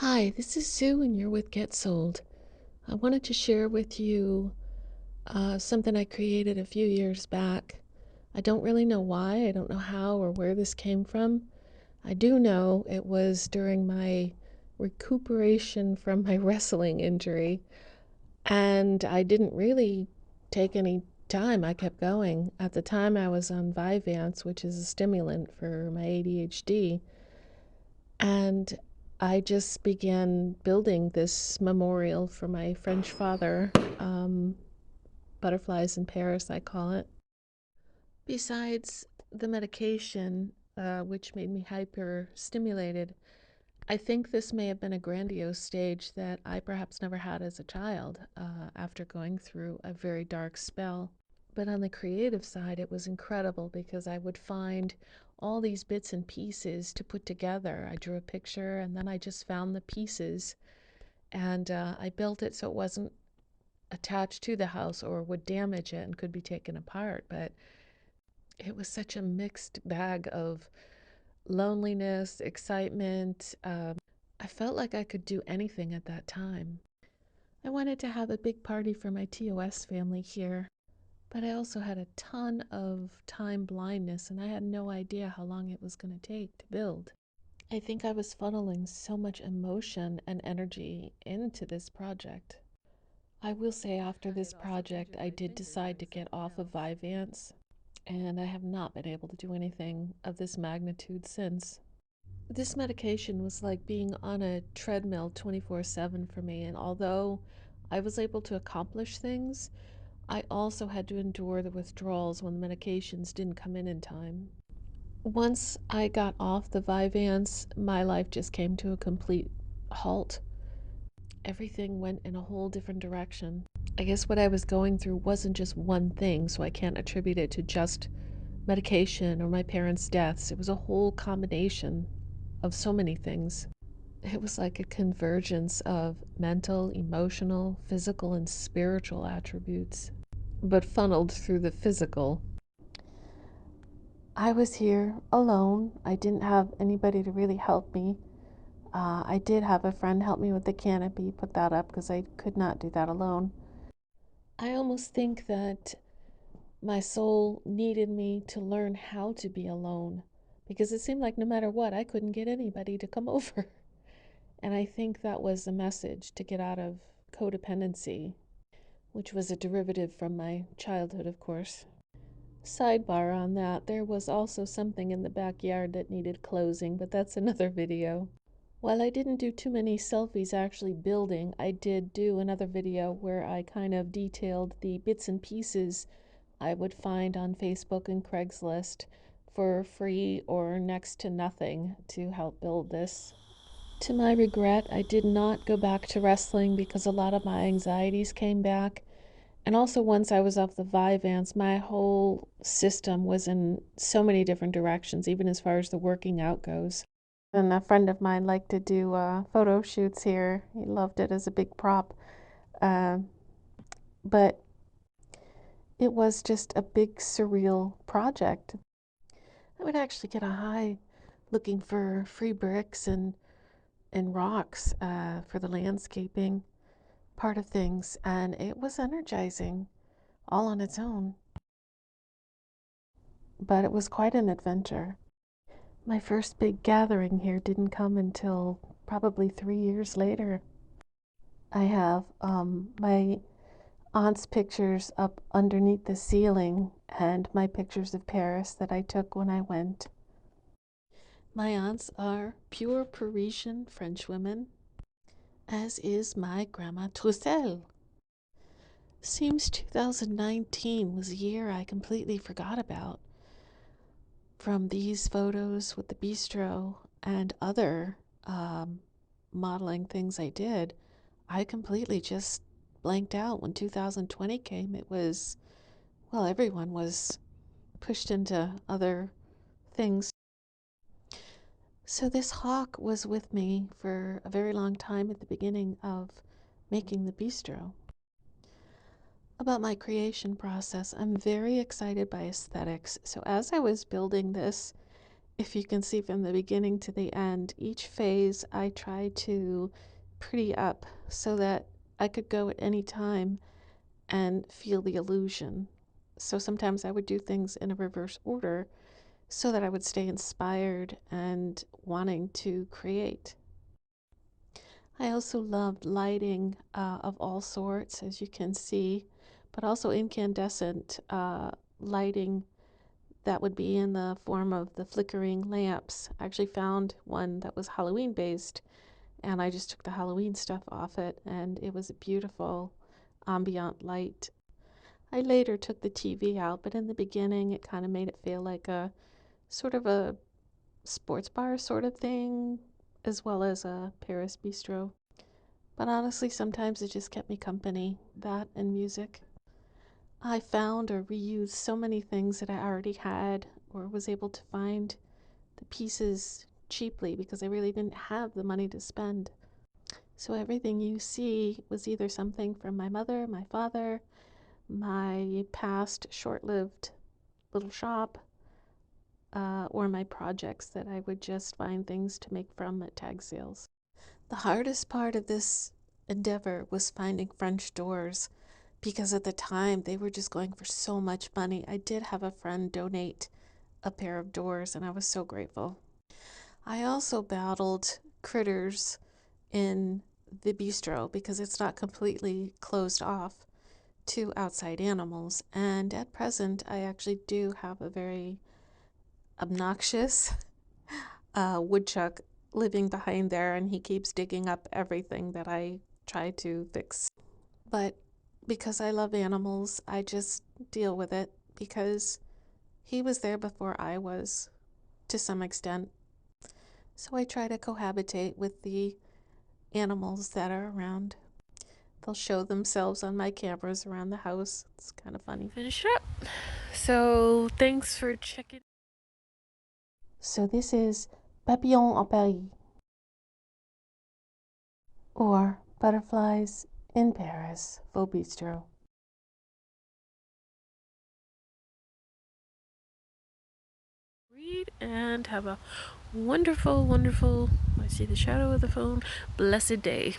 Hi, this is Sue, and you're with Get Sold. I wanted to share with you something I created a few years back. I don't really know why, I don't know how or where this came from. I do know it was during my recuperation from my wrestling injury, and I didn't really take any time. I kept going. At the time, I was on Vyvance, which is a stimulant for my ADHD. And I just began building this memorial for my French father, butterflies in Paris, I call it. Besides the medication, which made me hyper stimulated, I think this may have been a grandiose stage that I perhaps never had as a child after going through a very dark spell. But on the creative side, it was incredible because I would find all these bits and pieces to put together. I drew a picture and then I just found the pieces and I built it so it wasn't attached to the house or would damage it and could be taken apart. But it was such a mixed bag of loneliness, excitement. I felt like I could do anything at that time. I wanted to have a big party for my TOS family here. But I also had a ton of time blindness, and I had no idea how long it was going to take to build. I think I was funneling so much emotion and energy into this project. I will say, after this project, I did decide to get off of Vyvance, and I have not been able to do anything of this magnitude since. This medication was like being on a treadmill 24/7 for me, and although I was able to accomplish things, I also had to endure the withdrawals when the medications didn't come in time. Once I got off the Vyvance, my life just came to a complete halt. Everything went in a whole different direction. I guess what I was going through wasn't just one thing, so I can't attribute it to just medication or my parents' deaths. It was a whole combination of so many things. It was like a convergence of mental, emotional, physical, and spiritual attributes, but funneled through the physical. I was here alone. I didn't have anybody to really help me. I did have a friend help me with the canopy, put that up because I could not do that alone. I almost think that my soul needed me to learn how to be alone because it seemed like no matter what, I couldn't get anybody to come over. And I think that was the message to get out of codependency, which was a derivative from my childhood, of course. Sidebar on that, there was also something in the backyard that needed closing, but that's another video. While I didn't do too many selfies actually building, I did do another video where I kind of detailed the bits and pieces I would find on Facebook and Craigslist for free or next to nothing to help build this. To my regret, I did not go back to wrestling because a lot of my anxieties came back. And also, once I was off the Vyvance, my whole system was in so many different directions, even as far as the working out goes. And a friend of mine liked to do photo shoots here. He loved it as a big prop. Uh, but it was just a big surreal project. I would actually get a high looking for free bricks and rocks for the landscaping part of things, and it was energizing all on its own. But it was quite an adventure. My first big gathering here didn't come until probably 3 years later. I have my aunt's pictures up underneath the ceiling and my pictures of Paris that I took when I went. My aunts are pure Parisian French women, as is my Grandma Troussel. Seems 2019 was a year I completely forgot about. From these photos with the bistro and other modeling things I did, I completely just blanked out when 2020 came. It was, well, everyone was pushed into other things. So this hawk was with me for a very long time at the beginning of making the bistro. About my creation process, I'm very excited by aesthetics. So as I was building this, If you can see from the beginning to the end, each phase I try to pretty up so that I could go at any time and feel the illusion. So sometimes I would do things in a reverse order so that I would stay inspired and wanting to create. I also loved lighting of all sorts, as you can see, but also incandescent lighting that would be in the form of the flickering lamps. I actually found one that was Halloween based, and I just took the Halloween stuff off it, and it was a beautiful ambient light. I later took the TV out, but in the beginning, it kind of made it feel like a sort of a sports bar sort of thing, as well as a Paris bistro. But honestly, sometimes it just kept me company, that and music. I found or reused so many things that I already had or was able to find the pieces cheaply because I really didn't have the money to spend. So everything you see was either something from my mother, my father, my past short lived little shop, or my projects that I would just find things to make from at tag sales. The hardest part of this endeavor was finding French doors because at the time they were just going for so much money. I did have a friend donate a pair of doors and I was so grateful. I also battled critters in the bistro because it's not completely closed off to outside animals. And at present, I actually do have a very obnoxious woodchuck living behind there, and he keeps digging up everything that I try to fix. But because I love animals, I just deal with it because he was there before I was to some extent. So I try to cohabitate with the animals that are around. They'll show themselves on my cameras around the house. It's kind of funny. Finish it up. So thanks for checking. So this is Papillon en Paris, or Butterflies in Paris, Faux Bistro. Read and have a wonderful, wonderful, I see the shadow of the phone, blessed day.